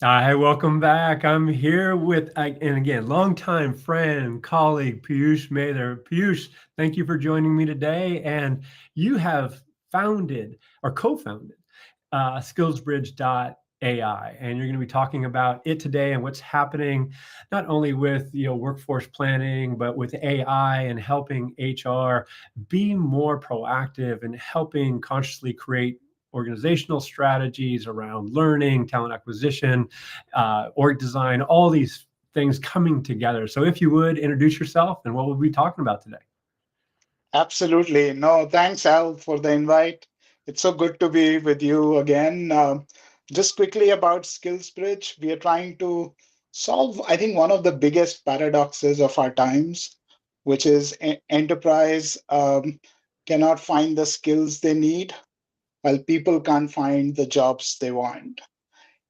Hi, welcome back. I'm here with, and again, longtime friend, colleague, Piyush Mathur. Piyush, thank you for joining me today. And you have founded or co-founded SkillsBridge.AI, and you're going to be talking about it today and what's happening, not only with workforce planning, but with AI and helping HR be more proactive and helping consciously create organizational strategies around learning, talent acquisition, org design, all these things coming together. So if you would introduce yourself and what we'll be talking about today. Absolutely. No, thanks, Al, for the invite. It's so good to be with you again. Just quickly about SkillsBridge, we are trying to solve, I think, one of the biggest paradoxes of our times, which is enterprise cannot find the skills they need, while people can't find the jobs they want.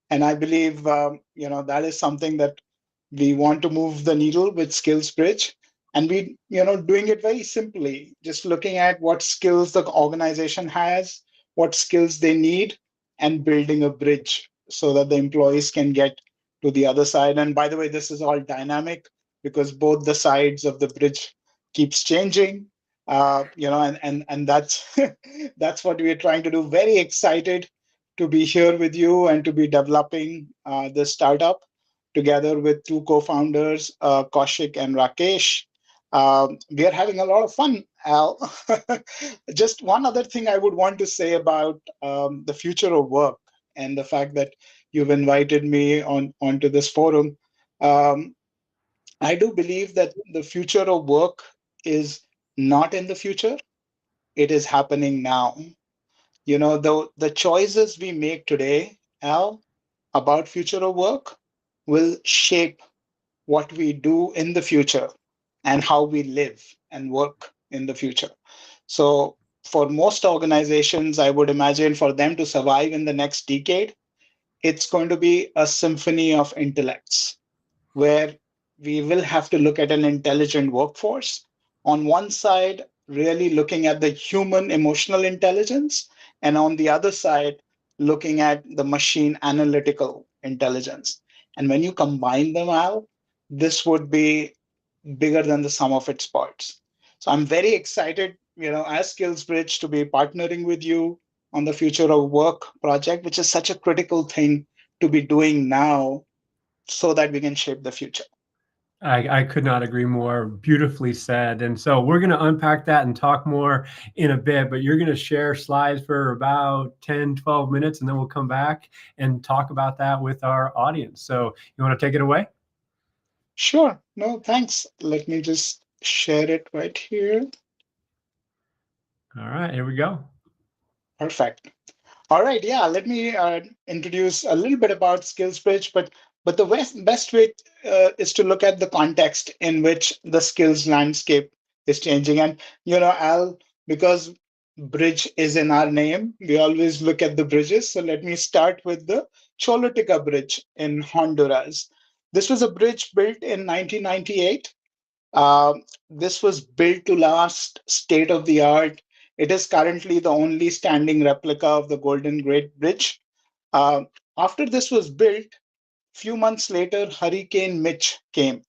And I believe that is something that we want to move the needle with SkillsBridge, and we doing it very simply, just looking at what skills the organization has, what skills they need, and building a bridge so that the employees can get to the other side. And by the way, this is all dynamic because both the sides of the bridge keeps changing. And that's that's what we are trying to do. Very excited to be here with you and to be developing this startup together with two co-founders, Kaushik and Rakesh. We are having a lot of fun, Al. Just one other thing I would want to say about the future of work and the fact that you've invited me onto this forum. Um, I do believe that the future of work is not in the future; it is happening now. The choices we make today, Al, about future of work will shape what we do in the future and how we live and work in the future. So, for most organizations, I would imagine for them to survive in the next decade, it's going to be a symphony of intellects where we will have to look at an intelligent workforce. On one side, really looking at the human emotional intelligence, and on the other side, looking at the machine analytical intelligence. And when you combine them out, this would be bigger than the sum of its parts. So I'm very excited, as SkillsBridge to be partnering with you on the future of work project, which is such a critical thing to be doing now so that we can shape the future. I could not agree more. Beautifully said. And so we're going to unpack that and talk more in a bit, but you're going to share slides for about 10, 12 minutes, and then we'll come back and talk about that with our audience. So you want to take it away? Sure. No, thanks. Let me just share it right here. All right, here we go. Perfect. All right. Yeah. Let me introduce a little bit about SkillsBridge, but the best way is to look at the context in which the skills landscape is changing. And Al, because bridge is in our name, we always look at the bridges. So let me start with the Choluteca Bridge in Honduras. This was a bridge built in 1998. This was built to last state of the art. It is currently the only standing replica of the Golden Gate Bridge. Uh, After this was built, few months later, Hurricane Mitch came.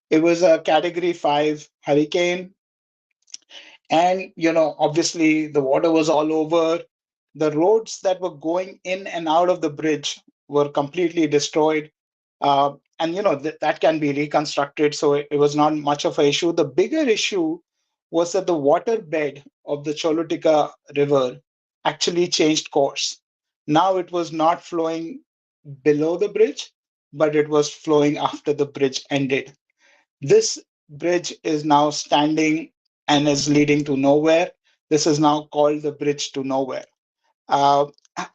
It was a Category 5 hurricane, and obviously the water was all over. The roads that were going in and out of the bridge were completely destroyed. And that can be reconstructed, so it was not much of an issue. The bigger issue was that the water bed of the Choluteca River actually changed course. Now it was not flowing below the bridge, but it was flowing after the bridge ended. This bridge is now standing and is leading to nowhere. This is now called the bridge to nowhere. Uh,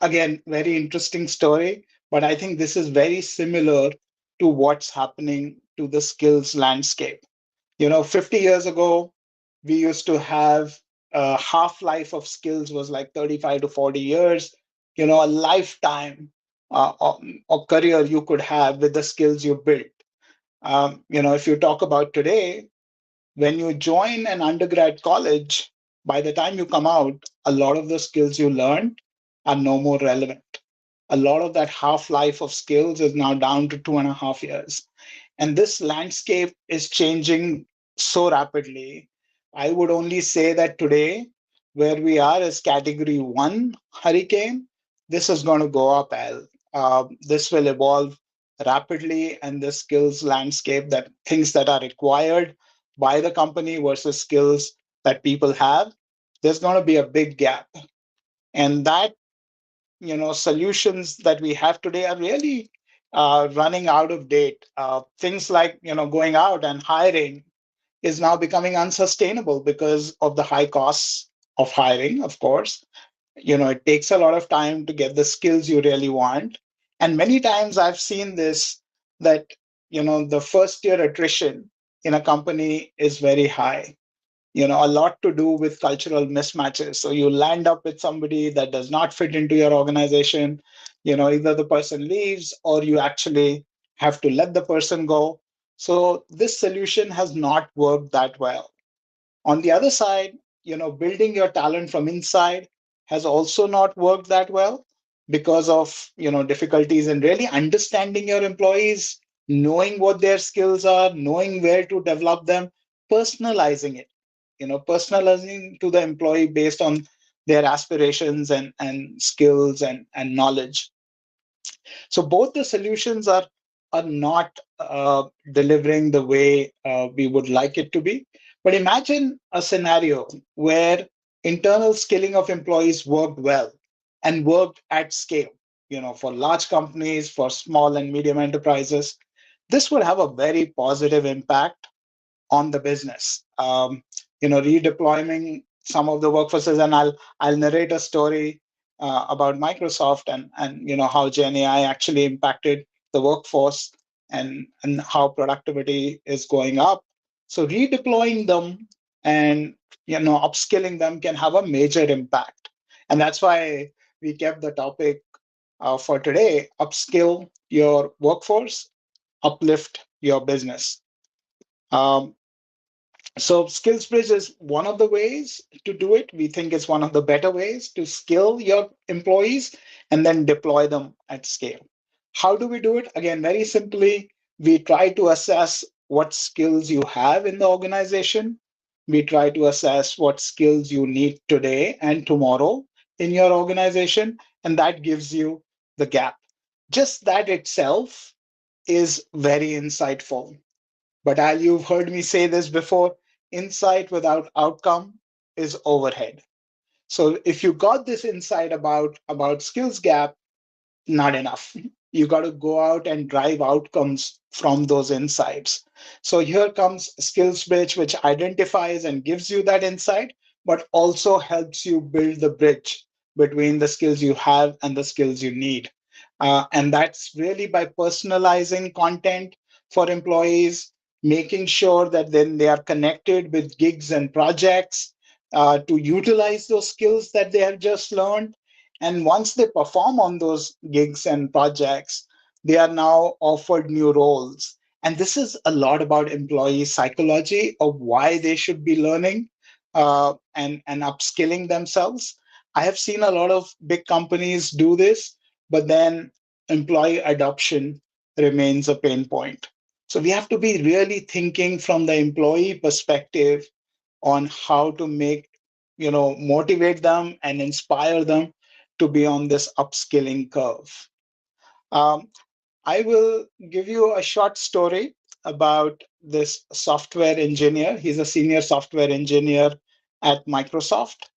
Again, very interesting story, but I think this is very similar to what's happening to the skills landscape. 50 years ago, we used to have a half life of skills was like 35 to 40 years, a lifetime of career you could have with the skills you built. If you talk about today, when you join an undergrad college, by the time you come out, a lot of the skills you learned are no more relevant. a lot of that half life of skills is now down to 2.5 years. And this landscape is changing so rapidly. I would only say that today, where we are is category one hurricane, this is going to go up, Al. This will evolve rapidly, and the skills landscape, that things that are required by the company versus skills that people have, there's going to be a big gap. And that, solutions that we have today are really running out of date. Things like, going out and hiring is now becoming unsustainable because of the high costs of hiring, of course. It takes a lot of time to get the skills you really want. And many times I've seen this, that, the first year attrition in a company is very high. A lot to do with cultural mismatches. So you land up with somebody that does not fit into your organization. Either the person leaves or you actually have to let the person go. So this solution has not worked that well. On the other side, building your talent from inside has also not worked that well because of, difficulties in really understanding your employees, knowing what their skills are, knowing where to develop them, personalizing it, personalizing to the employee based on their aspirations and skills and knowledge. So both the solutions are not delivering the way we would like it to be. But imagine a scenario where internal skilling of employees worked well and worked at scale. For large companies, for small and medium enterprises, this would have a very positive impact on the business. Redeploying some of the workforces, and I'll narrate a story about Microsoft and how Gen AI actually impacted the workforce and how productivity is going up. So redeploying them and upskilling them can have a major impact, and that's why we kept the topic for today: upskill your workforce, uplift your business. Um, so SkillsBridge is one of the ways to do it. We think it's one of the better ways to skill your employees and then deploy them at scale. How do we do it? Again, very simply, we try to assess what skills you have in the organization. We try to assess what skills you need today and tomorrow in your organization, and that gives you the gap. Just that itself is very insightful. But as you've heard me say this before, insight without outcome is overhead. So if you got this insight about skills gap, not enough. You got to go out and drive outcomes from those insights. So here comes SkillsBridge, which identifies and gives you that insight, but also helps you build the bridge between the skills you have and the skills you need. And that's really by personalizing content for employees, making sure that then they are connected with gigs and projects to utilize those skills that they have just learned. And once they perform on those gigs and projects, they are now offered new roles. And this is a lot about employee psychology of why they should be learning and upskilling themselves. I have seen a lot of big companies do this, but then employee adoption remains a pain point. So we have to be really thinking from the employee perspective on how to motivate them and inspire them to be on this upskilling curve. Um, I will give you a short story about this software engineer. He's a senior software engineer at Microsoft.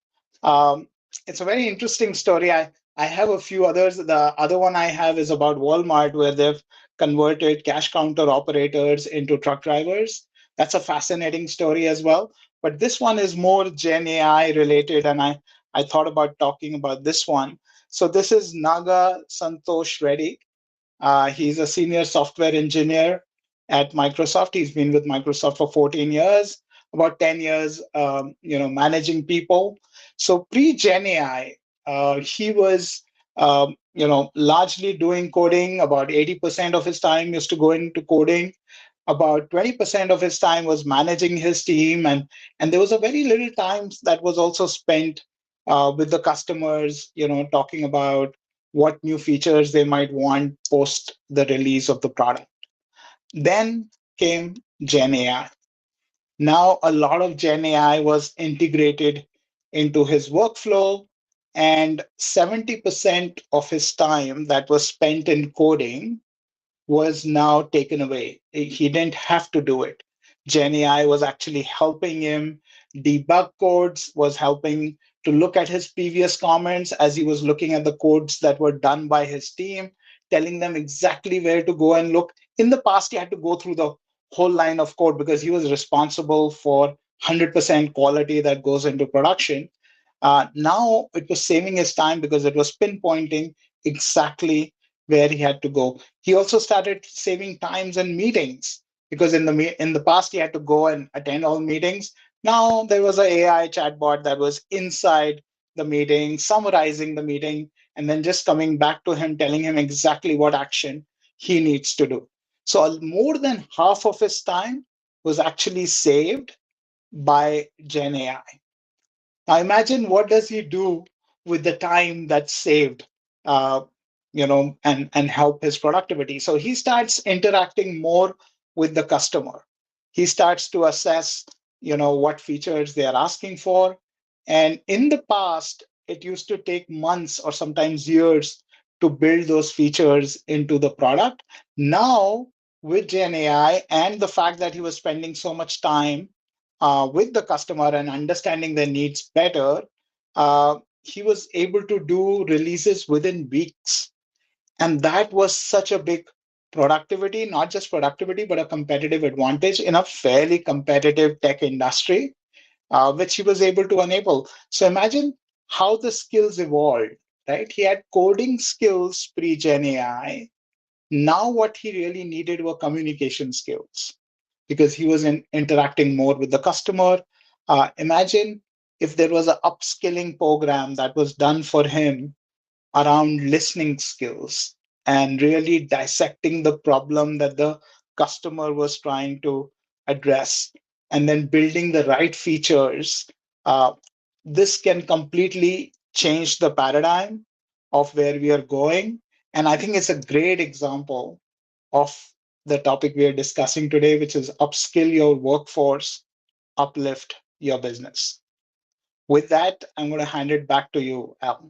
Um, it's a very interesting story. I have a few others. The other one I have is about Walmart, where they've converted cash counter operators into truck drivers. That's a fascinating story as well. But this one is more Gen AI related, and I thought about talking about this one. So this is Naga Santosh Reddy. He's a senior software engineer at Microsoft. He's been with Microsoft for 14 years, about 10 years, managing people. So pre-Gen AI, he was, largely doing coding. About 80% of his time used to go into coding. About 20% of his time was managing his team, and there was a very little time that was also spent with the customers, talking about what new features they might want post the release of the product. Then came Gen AI. Now, a lot of Gen AI was integrated into his workflow, and 70% of his time that was spent in coding was now taken away. He didn't have to do it. Gen AI was actually helping him debug codes, was helping to look at his previous comments as he was looking at the codes that were done by his team, telling them exactly where to go and look. In the past, he had to go through the whole line of code because he was responsible for 100% quality that goes into production. Now it was saving his time because it was pinpointing exactly where he had to go. He also started saving times and meetings because in the past he had to go and attend all meetings. Now there was an AI chatbot that was inside the meeting, summarizing the meeting, and then just coming back to him, telling him exactly what action he needs to do. So more than half of his time was actually saved by Gen AI. Now imagine what does he do with the time that's saved, uh, and help his productivity. So he starts interacting more with the customer. He starts to assess, what features they are asking for. And in the past, it used to take months or sometimes years to build those features into the product. Now, with Gen AI and the fact that he was spending so much time with the customer and understanding their needs better, he was able to do releases within weeks. And that was such a big productivity, not just productivity, but a competitive advantage in a fairly competitive tech industry, which he was able to enable. So imagine how the skills evolved, right? He had coding skills pre Gen AI. Now, what he really needed were communication skills because he was interacting more with the customer. Imagine if there was an upskilling program that was done for him around listening skills and really dissecting the problem that the customer was trying to address and then building the right features. Uh, this can completely change the paradigm of where we are going. And I think it's a great example of the topic we are discussing today, which is upskill your workforce, uplift your business. With that, I'm going to hand it back to you, Al.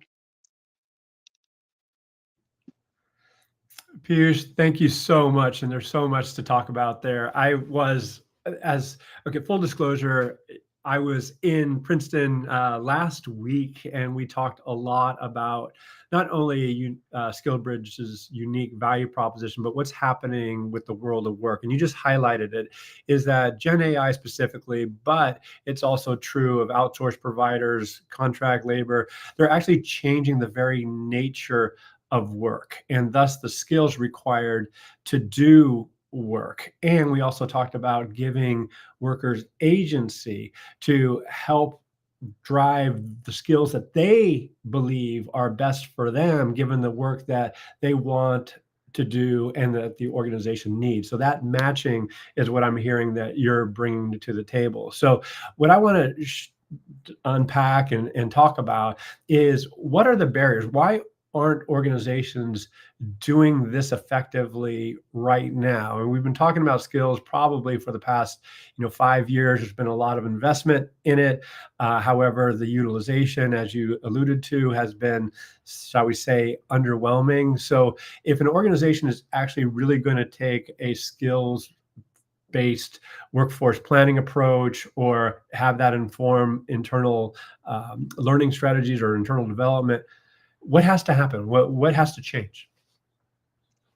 Piyush, thank you so much. And there's so much to talk about there. Okay, full disclosure, I was in Princeton last week, and we talked a lot about not only SkillsBridge's unique value proposition, but what's happening with the world of work. And you just highlighted it, is that Gen AI specifically, but it's also true of outsourced providers, contract labor. They're actually changing the very nature of work and thus the skills required to do work. And we also talked about giving workers agency to help drive the skills that they believe are best for them, given the work that they want to do and that the organization needs. So that matching is what I'm hearing that you're bringing to the table. So what I want to unpack and talk about is, what are the barriers? Why aren't organizations doing this effectively right now? And we've been talking about skills probably for the past 5 years. There's been a lot of investment in it. However, the utilization, as you alluded to, has been, shall we say, underwhelming. So if an organization is actually really going to take a skills based workforce planning approach or have that inform internal learning strategies or internal development, what has to happen? What has to change?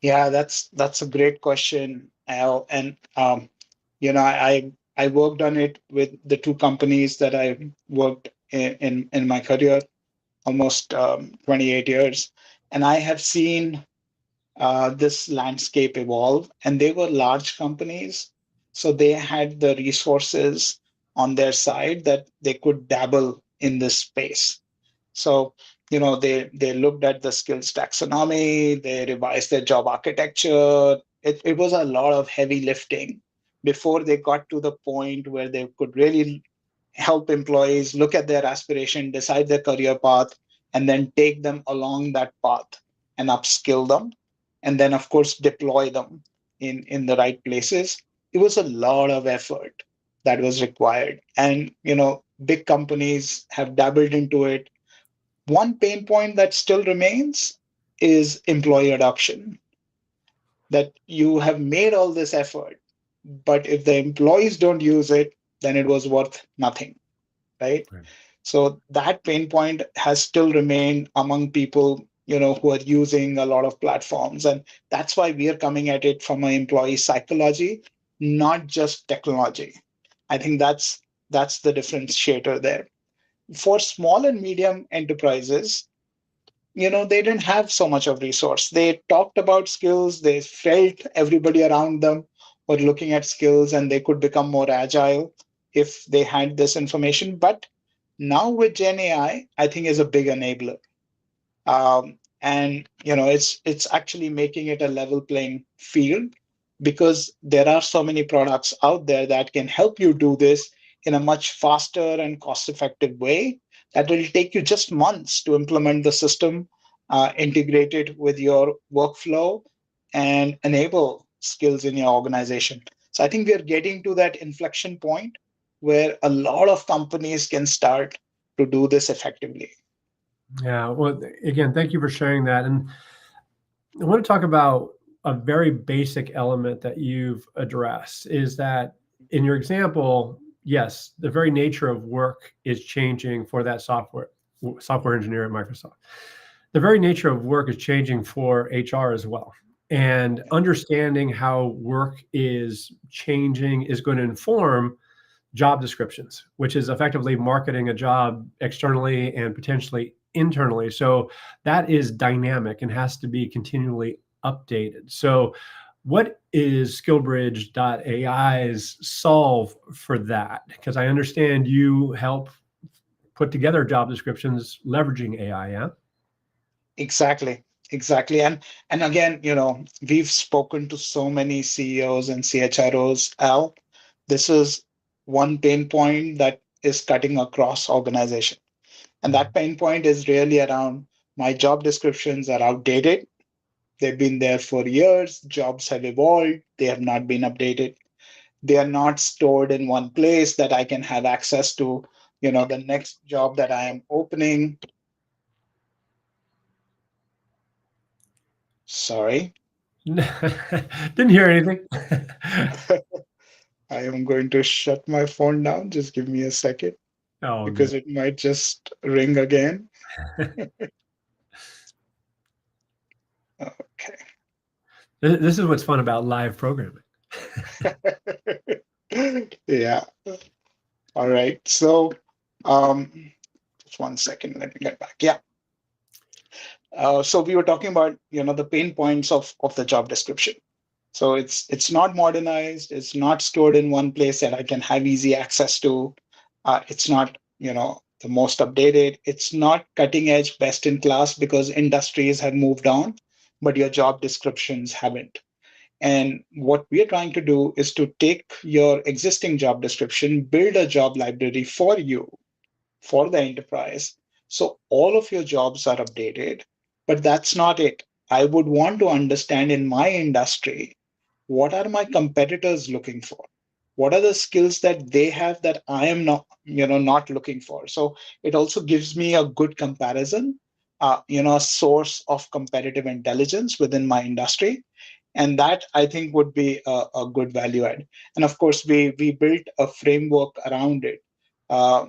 Yeah, that's a great question, Al. And I worked on it with the two companies that I worked in my career, almost 28 years, and I have seen this landscape evolve. And they were large companies, so they had the resources on their side that they could dabble in this space. So, they looked at the skills taxonomy, they revised their job architecture. It was a lot of heavy lifting before they got to the point where they could really help employees look at their aspiration, decide their career path, and then take them along that path. and upskill them, and then, of course, deploy them in the right places. It was a lot of effort that was required. And, big companies have dabbled into it. One pain point that still remains is employee adoption, that you have made all this effort, but if the employees don't use it, then it was worth nothing, right? Right. So that pain point has still remained among people, who are using a lot of platforms. And that's why we are coming at it from an employee psychology, not just technology. I think that's the differentiator there. For small and medium enterprises, they didn't have so much of resource. They talked about skills, they felt everybody around them were looking at skills, and they could become more agile if they had this information. But now with Gen AI, I think is a big enabler. And it's actually making it a level playing field, because there are so many products out there that can help you do this in a much faster and cost effective way, that will take you just months to implement the system, integrate it with your workflow, and enable skills in your organization. So I think we are getting to that inflection point where a lot of companies can start to do this effectively. Yeah. Well, again, thank you for sharing that. And I want to talk about a very basic element that you've addressed, is that in your example, yes, the very nature of work is changing for that software engineer at Microsoft. The very nature of work is changing for HR as well. And understanding how work is changing is going to inform job descriptions, which is effectively marketing a job externally and potentially internally. So that is dynamic and has to be continually updated. So what is SkillsBridge.AI's solve for that? Because I understand you help put together job descriptions leveraging AI, yeah? Exactly. Exactly. And again, we've spoken to so many CEOs and CHROs, Al. This is one pain point that is cutting across organization. And that pain point is really around, my job descriptions are outdated. They've been there for years. Jobs have evolved. They have not been updated. They are not stored in one place that I can have access to, the next job that I am opening. Sorry. Didn't hear anything. I am going to shut my phone down. Just give me a second, Oh, because good. it might just ring again. Okay. This is what's fun about live programming. Yeah. All right. So, um, just one second. Let me get back. Yeah. So we were talking about, the pain points of the job description. So it's not modernized. It's not stored in one place that I can have easy access to. It's not, the most updated. It's not cutting edge, best in class, because industries have moved on, but your job descriptions haven't. And what we are trying to do is to take your existing job description, build a job library for you, for the enterprise. So all of your jobs are updated, but that's not it. I would want to understand, in my industry, what are my competitors looking for? What are the skills that they have that I am not looking for? So it also gives me a good comparison, a source of competitive intelligence within my industry. And that, I think, would be a good value add. And of course, we built a framework around it,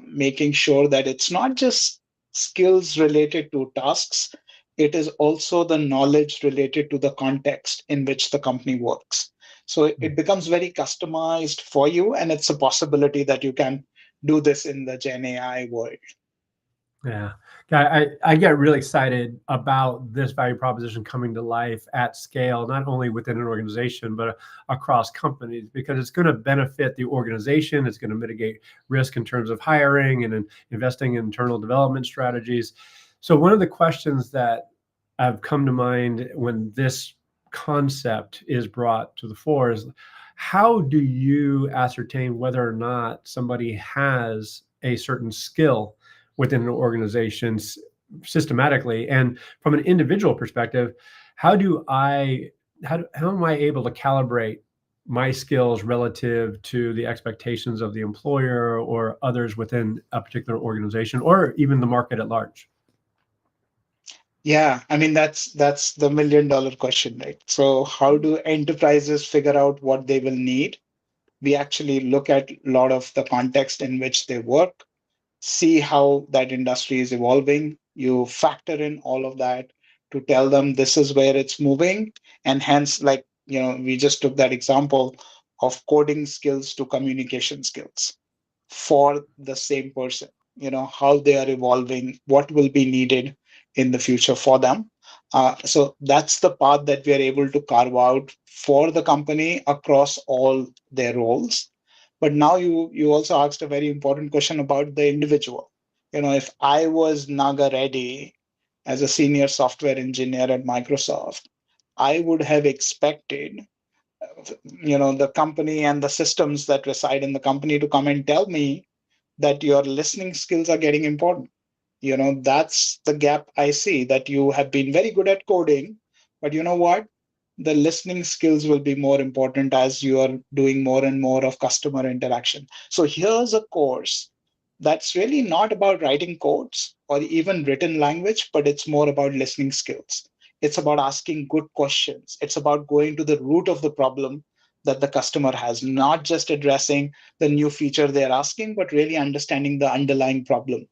making sure that it's not just skills related to tasks, it is also the knowledge related to the context in which the company works. So it becomes very customized for you, and it's a possibility that you can do this in the Gen AI world. Yeah. I get really excited about this value proposition coming to life at scale, not only within an organization, but across companies, because it's going to benefit the organization. It's going to mitigate risk in terms of hiring and investing in internal development strategies. So one of the questions that have come to mind when this concept is brought to the fore is, how do you ascertain whether or not somebody has a certain skill within an organization? systematically. And from an individual perspective, how do I how am I able to calibrate my skills relative to the expectations of the employer or others within a particular organization or even the market at large? Yeah, I mean that's the $1 million question, right? So how do enterprises figure out what they will need? We actually look at a lot of the context in which they work, see how that industry is evolving. You factor in all of that to tell them this is where it's moving. And hence, like, we just took that example of coding skills to communication skills for the same person, how they are evolving, what will be needed in the future for them. So that's the path that we are able to carve out for the company across all their roles. But now you also asked a very important question about the individual. If I was Naga Reddy as a senior software engineer at Microsoft, I would have expected the company and the systems that reside in the company to come and tell me that your listening skills are getting important. That's the gap I see, that you have been very good at coding, but you know what? The listening skills will be more important as you are doing more and more of customer interaction. So here's a course that's really not about writing codes or even written language, but it's more about listening skills. It's about asking good questions. It's about going to the root of the problem that the customer has, not just addressing the new feature they're asking, but really understanding the underlying problem.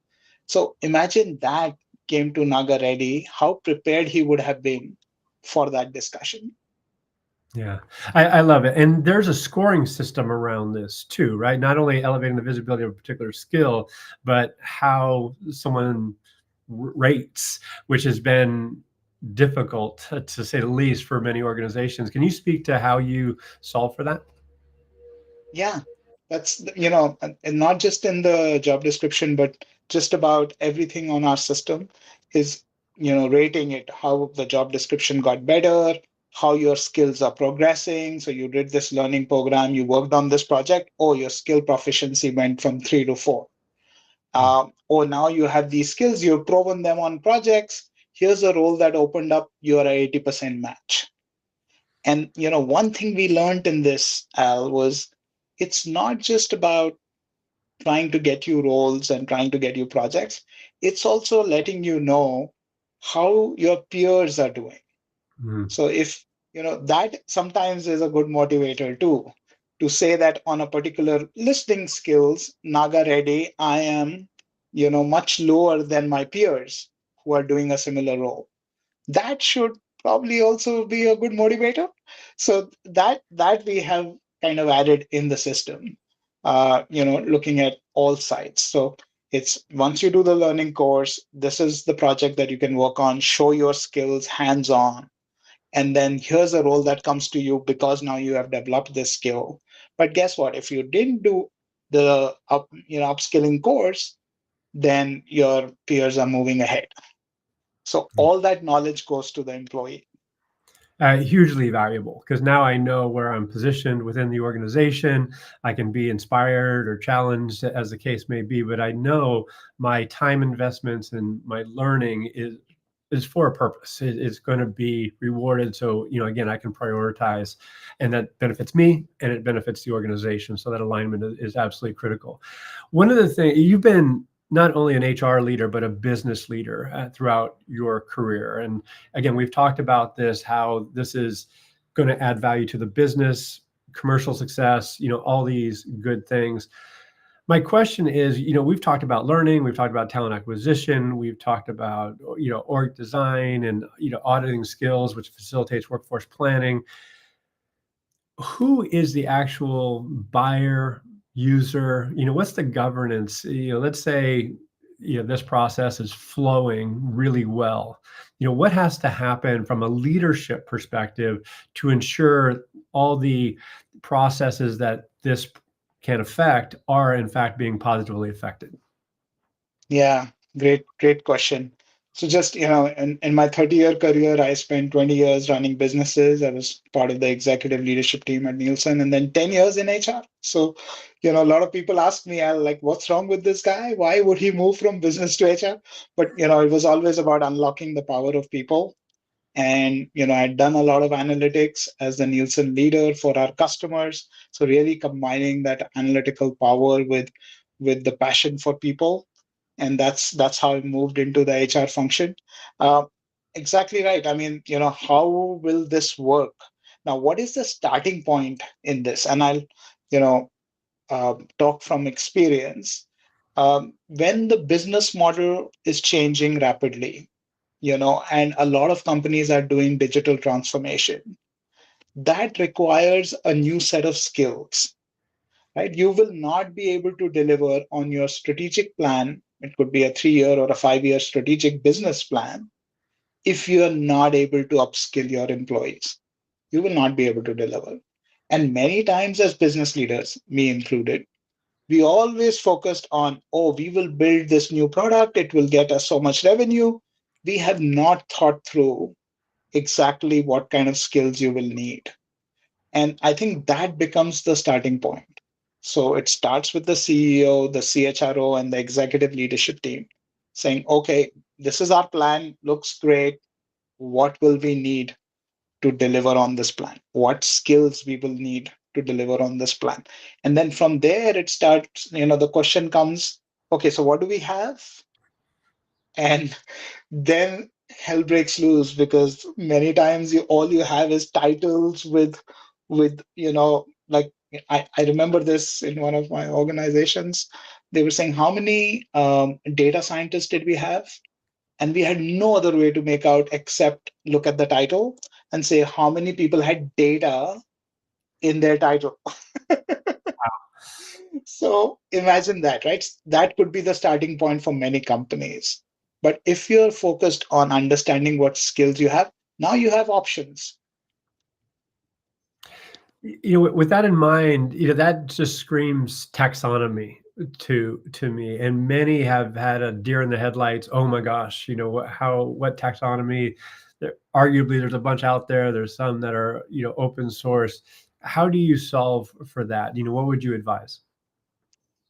So imagine that came to Naga Reddy, how prepared he would have been for that discussion. Yeah, I love it. And there's a scoring system around this too, right? Not only elevating the visibility of a particular skill, but how someone rates, which has been difficult to say the least for many organizations. Can you speak to how you solve for that? Yeah, that's, and not just in the job description, but just about everything on our system is, rating it, how the job description got better, how your skills are progressing. So you did this learning program, you worked on this project, oh, your skill proficiency went from 3 to 4. Or now you have these skills, you've proven them on projects. Here's a role that opened up, you're a 80% match. And one thing we learned in this, Al, was it's not just about trying to get you roles and trying to get you projects. It's also letting you know how your peers are doing. Mm. So if that sometimes is a good motivator too, to say that on a particular listening skills, Naga Reddy, I am much lower than my peers who are doing a similar role. That should probably also be a good motivator. So that we have kind of added in the system, looking at all sides. So it's once you do the learning course, this is the project that you can work on, show your skills hands on, and then here's a role that comes to you because now you have developed this skill. But guess what? If you didn't do the upskilling course, then your peers are moving ahead. So all that knowledge goes to the employee. Hugely valuable because now I know where I'm positioned within the organization. I can be inspired or challenged as the case may be, but I know my time investments and my learning is for a purpose. It's going to be rewarded. So, again, I can prioritize, and that benefits me and it benefits the organization. So that alignment is absolutely critical. One of the things you've been not only an HR leader, but a business leader throughout your career. And again, we've talked about this, how this is going to add value to the business, commercial success, all these good things. My question is, we've talked about learning, we've talked about talent acquisition, we've talked about, org design and, auditing skills, which facilitates workforce planning. Who is the actual buyer, user? What's the governance? Let's say, this process is flowing really well. What has to happen from a leadership perspective to ensure all the processes that this can affect are in fact being positively affected? Yeah, great question. So just, in my 30-year career, I spent 20 years running businesses. I was part of the executive leadership team at Nielsen and then 10 years in HR. So, a lot of people ask me, Al, like, what's wrong with this guy? Why would he move from business to HR? But, it was always about unlocking the power of people. And, I'd done a lot of analytics as the Nielsen leader for our customers. So really combining that analytical power with the passion for people, and that's how I moved into the HR function. Uh, exactly right. I mean, how will this work? Now, what is the starting point in this? And I'll, you know, talk from experience. When the business model is changing rapidly, and a lot of companies are doing digital transformation, that requires a new set of skills, right? You will not be able to deliver on your strategic plan. It could be a 3 year or a 5 year strategic business plan. If you are not able to upskill your employees, you will not be able to deliver. And many times, as business leaders, me included, we always focused on, oh, we will build this new product, it will get us so much revenue. We have not thought through exactly what kind of skills you will need. And I think that becomes the starting point. So it starts with the CEO, the CHRO, and the executive leadership team saying, okay, this is our plan, looks great. What will we need to deliver on this plan? What skills we will need to deliver on this plan? And then from there, it starts, the question comes, okay, so what do we have? And then hell breaks loose because many times all you have is titles with like I remember this in one of my organizations. They were saying how many data scientists did we have, and we had no other way to make out except look at the title and say how many people had data in their title. So imagine that, right? That could be the starting point for many companies. But if you're focused on understanding what skills you have, now you have options. With that in mind, that just screams taxonomy to me, and many have had a deer in the headlights. Oh my gosh, what taxonomy? Arguably, there's a bunch out there. There's some that are open source. How do you solve for that? What would you advise?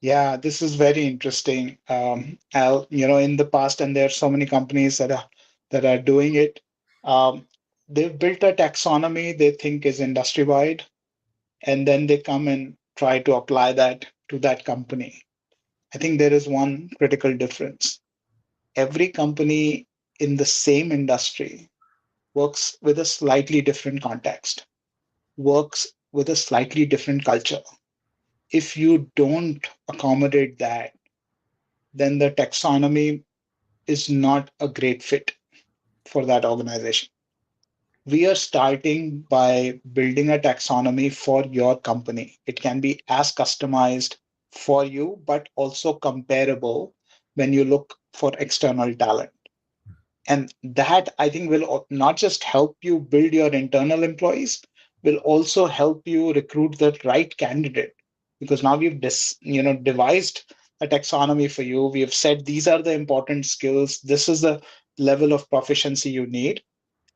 Yeah, this is very interesting, Al. In the past, and there are so many companies that are doing it. Um, they've built a taxonomy they think is industry wide, and then they come and try to apply that to that company. I think there is one critical difference. Every company in the same industry works with a slightly different context, works with a slightly different culture. If you don't accommodate that, then the taxonomy is not a great fit for that organization. We are starting by building a taxonomy for your company. It can be as customized for you, but also comparable when you look for external talent. And that I think will not just help you build your internal employees, will also help you recruit the right candidate. Because now we've devised a taxonomy for you. We have said these are the important skills. This is the level of proficiency you need.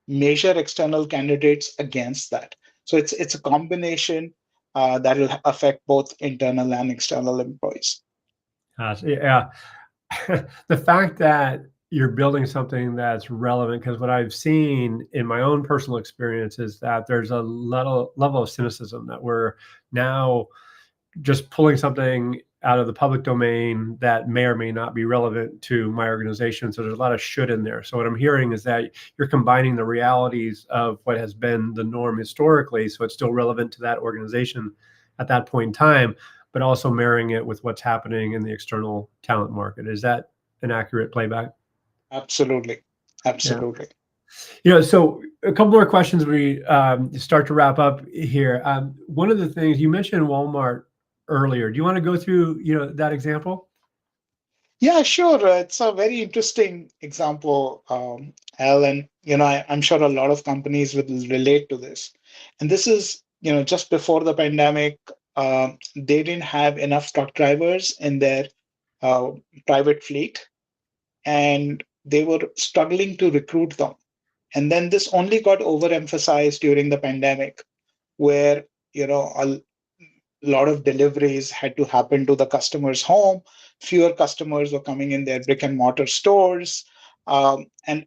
Measure external candidates against that. So it's a combination that will affect both internal and external employees. Yeah. The fact that you're building something that's relevant, because what I've seen in my own personal experience is that there's a level of cynicism that we're now just pulling something out of the public domain that may or may not be relevant to my organization. So there's a lot of should in there. So what I'm hearing is that you're combining the realities of what has been the norm historically, so it's still relevant to that organization at that point in time, but also marrying it with what's happening in the external talent market. Is that an accurate playback? Absolutely. Yeah. Absolutely. So a couple more questions we start to wrap up here. One of the things you mentioned Walmart earlier. Do you want to go through that example? Yeah, sure. It's a very interesting example, Alan. I'm sure a lot of companies will relate to this. And this is, just before the pandemic, they didn't have enough truck drivers in their uh, private fleet. And they were struggling to recruit them. And then this only got overemphasized during the pandemic, where a lot of deliveries had to happen to the customer's home. Fewer customers were coming in their brick and mortar stores, and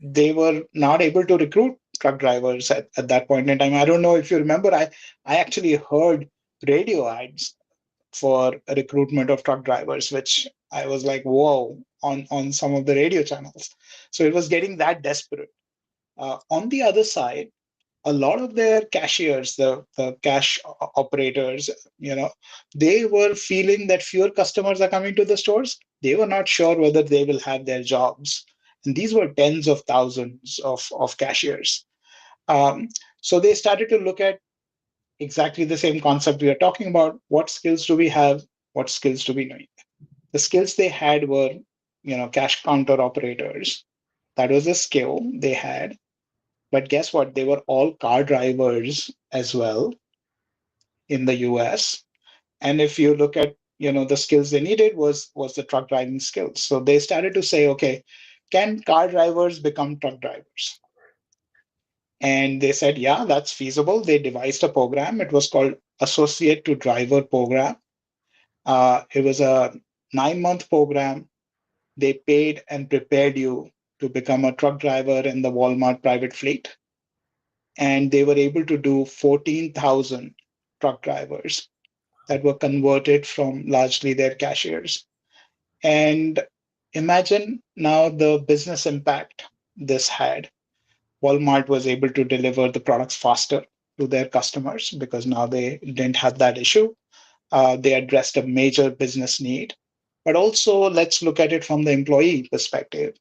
they were not able to recruit truck drivers at that point in time. I don't know if you remember, I actually heard radio ads for recruitment of truck drivers, which I was like, whoa, on some of the radio channels. So it was getting that desperate. On the other side, a lot of their cashiers, the cash operators, they were feeling that fewer customers are coming to the stores. They were not sure whether they will have their jobs. And these were tens of thousands of cashiers. Um, so they started to look at exactly the same concept we are talking about. What skills do we have? What skills do we need? The skills they had were, cash counter operators. That was a skill they had. But guess what? They were all car drivers as well in the US. And if you look at, the skills they needed was the truck driving skills. So they started to say, okay, can car drivers become truck drivers? And they said, yeah, that's feasible. They devised a program. It was called Associate to Driver Program. It was a 9-month program. They paid and prepared you to become a truck driver in the Walmart private fleet. And they were able to do 14,000 truck drivers that were converted from largely their cashiers. And imagine now the business impact this had. Walmart was able to deliver the products faster to their customers because now they didn't have that issue. They addressed a major business need. But also, let's look at it from the employee perspective.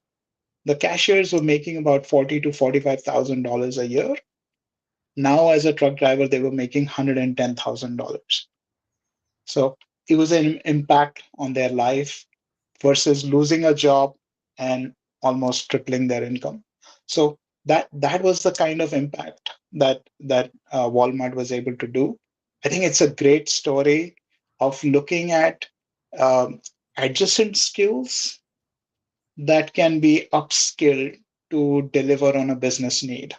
The cashiers were making about $40,000 to $45,000 a year. Now, as a truck driver, they were making $110,000. So it was an impact on their life versus losing a job and almost tripling their income. So that was the kind of impact that Walmart was able to do. I think it's a great story of looking at um, adjacent skills that can be upskilled to deliver on a business need.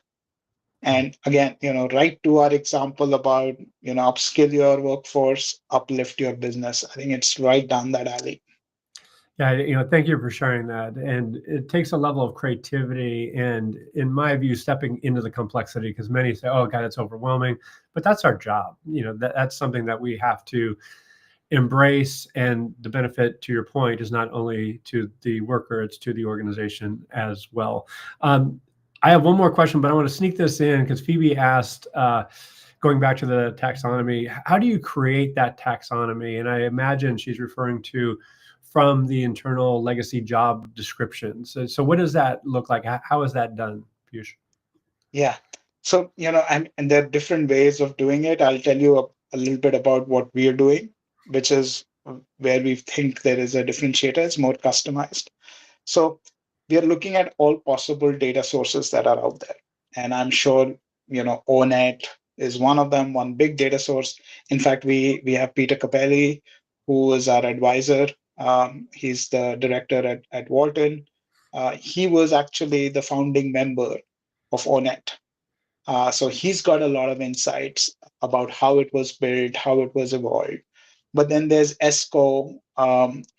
And again, right to our example about, upskill your workforce, uplift your business. I think it's right down that alley. Yeah, thank you for sharing that. And it takes a level of creativity and, in my view, stepping into the complexity, because many say, oh, God, it's overwhelming. But that's our job. That's something that we have to embrace. And the benefit, to your point, is not only to the worker, it's to the organization as well. I have one more question, but I want to sneak this in because Phoebe asked, going back to the taxonomy, how do you create that taxonomy? And I imagine she's referring to from the internal legacy job description. So what does that look like? How is that done, Piyush? Yeah. So, and there are different ways of doing it. I'll tell you a little bit about what we are doing, which is where we think there is a differentiator. It's more customized. So we are looking at all possible data sources that are out there. And I'm sure, ONET is one of them, one big data source. In fact, we have Peter Capelli, who is our advisor. He's the director at Wharton. He was actually the founding member of ONET. So he's got a lot of insights about how it was built, how it was evolved. But then there's ESCO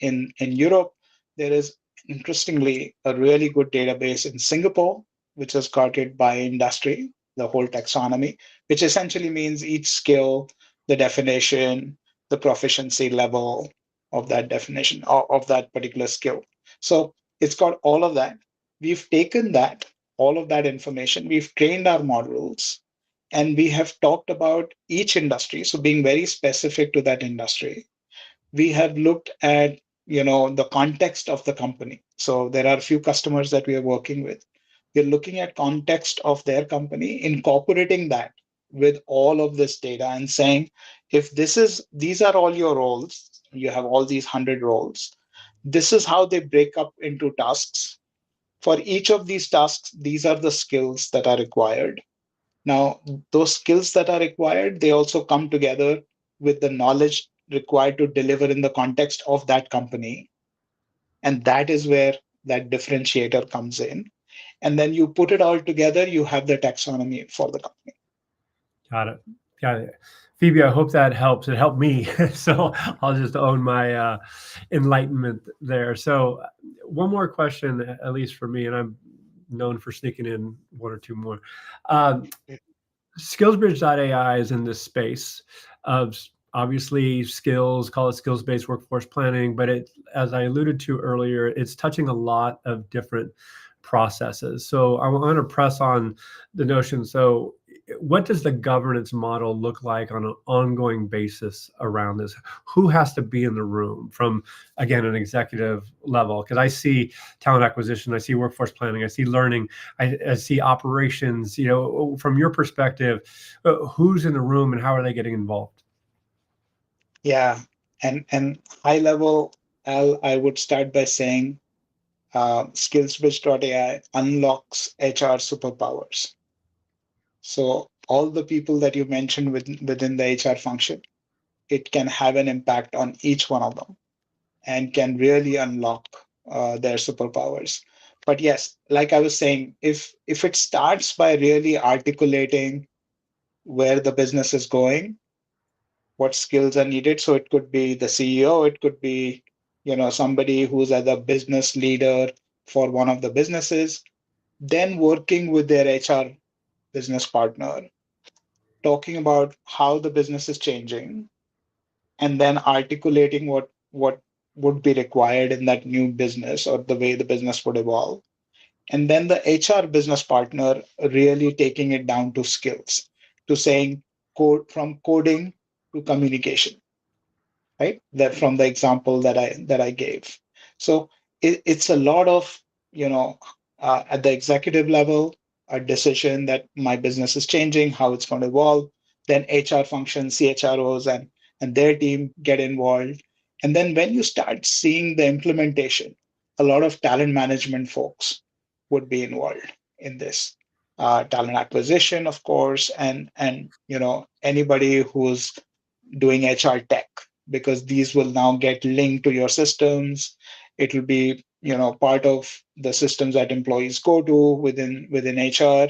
in Europe. There is, interestingly, a really good database in Singapore, which is guarded by industry, the whole taxonomy, which essentially means each skill, the definition, the proficiency level of that definition, of that particular skill. So it's got all of that. We've taken that, all of that information, we've trained our models, and we have talked about each industry. So being very specific to that industry, we have looked at the context of the company. So there are a few customers that we are working with. We're looking at context of their company, incorporating that with all of this data and saying, if these are all your roles, you have all these 100 roles, this is how they break up into tasks. For each of these tasks, these are the skills that are required. Now, those skills that are required, they also come together with the knowledge required to deliver in the context of that company. And that is where that differentiator comes in. And then you put it all together, you have the taxonomy for the company. Got it. Got it. Phoebe, I hope that helps. It helped me. So I'll just own my enlightenment there. So one more question, at least for me, and I'm known for sneaking in one or two more. Um, SkillsBridge.AI is in this space of obviously skills, call it skills-based workforce planning, but it, as I alluded to earlier, it's touching a lot of different processes. So I want to press on the notion. So what does the governance model look like on an ongoing basis around this? Who has to be in the room from, again, an executive level? Because I see talent acquisition, I see workforce planning, I see learning, I see operations. From your perspective, who's in the room and how are they getting involved? Yeah, and high level, Al, I would start by saying SkillsBridge.AI unlocks HR superpowers. So all the people that you mentioned within the HR function, it can have an impact on each one of them and can really unlock their superpowers. But yes, like I was saying, if it starts by really articulating where the business is going, what skills are needed. So it could be the CEO, it could be, somebody who's as a business leader for one of the businesses, then working with their HR business partner, talking about how the business is changing, and then articulating what would be required in that new business or the way the business would evolve. And then the HR business partner really taking it down to skills, to saying from coding to communication, right? That from the example that I gave. So it's a lot of, at the executive level, a decision that my business is changing, how it's going to evolve. Then HR functions, CHROs, and their team get involved. And then when you start seeing the implementation, a lot of talent management folks would be involved in this. Talent acquisition, of course, and anybody who's doing HR tech, because these will now get linked to your systems. It will be, part of the systems that employees go to within HR,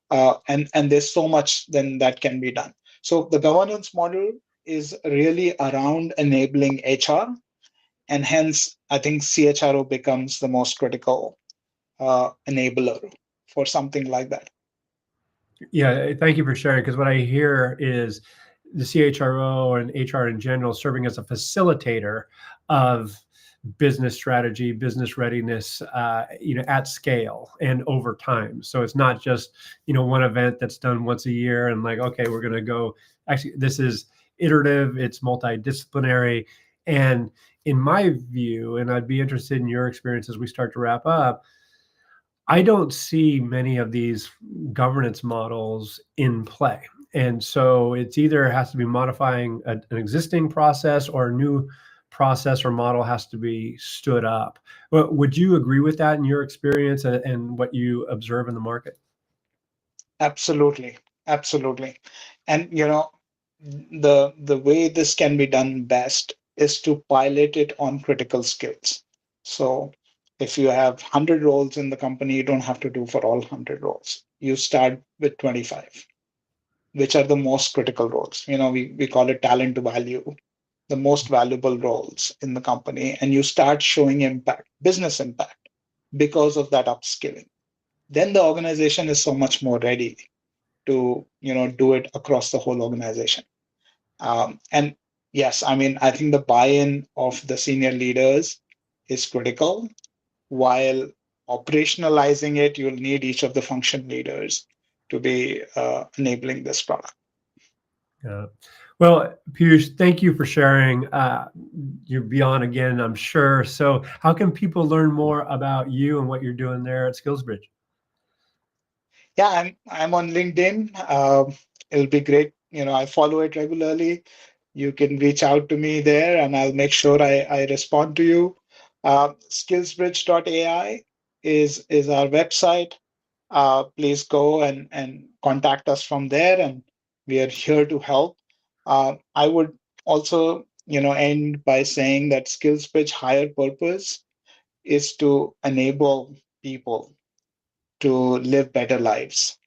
and there's so much then that can be done. So the governance model is really around enabling HR, and hence I think CHRO becomes the most critical enabler for something like that. Yeah, thank you for sharing. Because what I hear is the CHRO and HR in general serving as a facilitator of business strategy, business readiness, at scale and over time. So it's not just one event that's done once a year and like, okay, we're going to go. Actually, this is iterative. It's multidisciplinary, and in my view, and I'd be interested in your experience as we start to wrap up. I don't see many of these governance models in play. And so it's either has to be modifying an existing process or a new process or model has to be stood up. Would you agree with that in your experience and what you observe in the market? Absolutely, absolutely. And the way this can be done best is to pilot it on critical skills. So if you have 100 roles in the company, you don't have to do for all 100 roles. You start with 25, which are the most critical roles. We call it talent to value, the most valuable roles in the company, and you start showing impact, business impact, because of that upskilling. Then the organization is so much more ready to do it across the whole organization. And yes, I mean, I think the buy-in of the senior leaders is critical. While operationalizing it, you'll need each of the function leaders to be enabling this product. Well, Piyush, thank you for sharing. You're beyond again, I'm sure. So how can people learn more about you and what you're doing there at SkillsBridge? Yeah, I'm on LinkedIn. It'll be great. I follow it regularly. You can reach out to me there, and I'll make sure I respond to you. SkillsBridge.AI is our website. Please go and contact us from there, and we are here to help. I would also, end by saying that SkillsBridge higher purpose is to enable people to live better lives.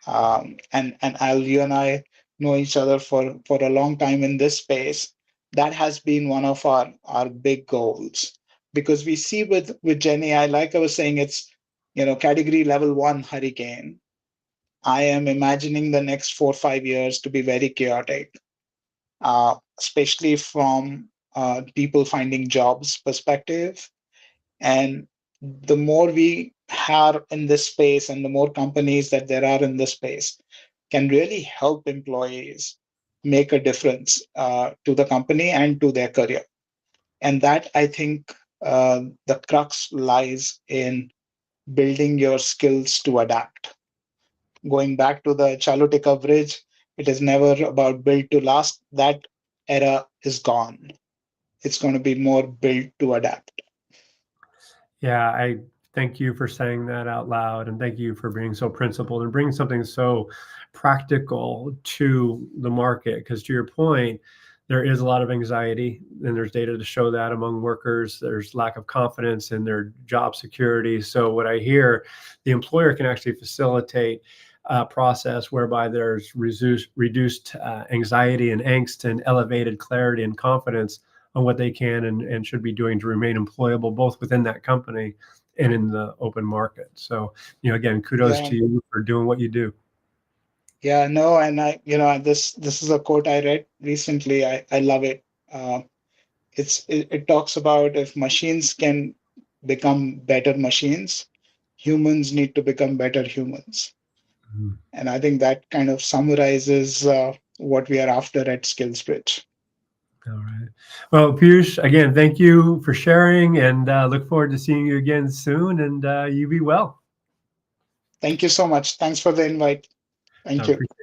And Al, you and I know each other for a long time in this space. That has been one of our big goals, because we see with Gen AI, like I was saying, it's category level 1 hurricane. I am imagining the next 4 or 5 years to be very chaotic, especially from people finding jobs perspective. And the more we have in this space and the more companies that there are in this space can really help employees make a difference to the company and to their career. And that, I think, the crux lies in building your skills to adapt. Going back to the Chalutika Bridge, it is never about build to last. That era is gone. It's going to be more built to adapt. Yeah, I thank you for saying that out loud, and thank you for being so principled and bringing something so practical to the market. Because to your point, there is a lot of anxiety, and there's data to show that among workers. There's lack of confidence in their job security. So what I hear, the employer can actually facilitate a process whereby there's reduced anxiety and angst and elevated clarity and confidence on what they can and should be doing to remain employable, both within that company and in the open market. So, again, kudos Yeah, to you for doing what you do. yeah, no, and this is a quote I read recently. I love it. It talks about if machines can become better machines, humans need to become better humans. Mhm. And I think that kind of summarizes what we are after at SkillsBridge. All right. Well, Piyush, again, thank you for sharing, and look forward to seeing you again soon. And you be well. Thank you so much. Thanks for the invite. I Thank you. appreciate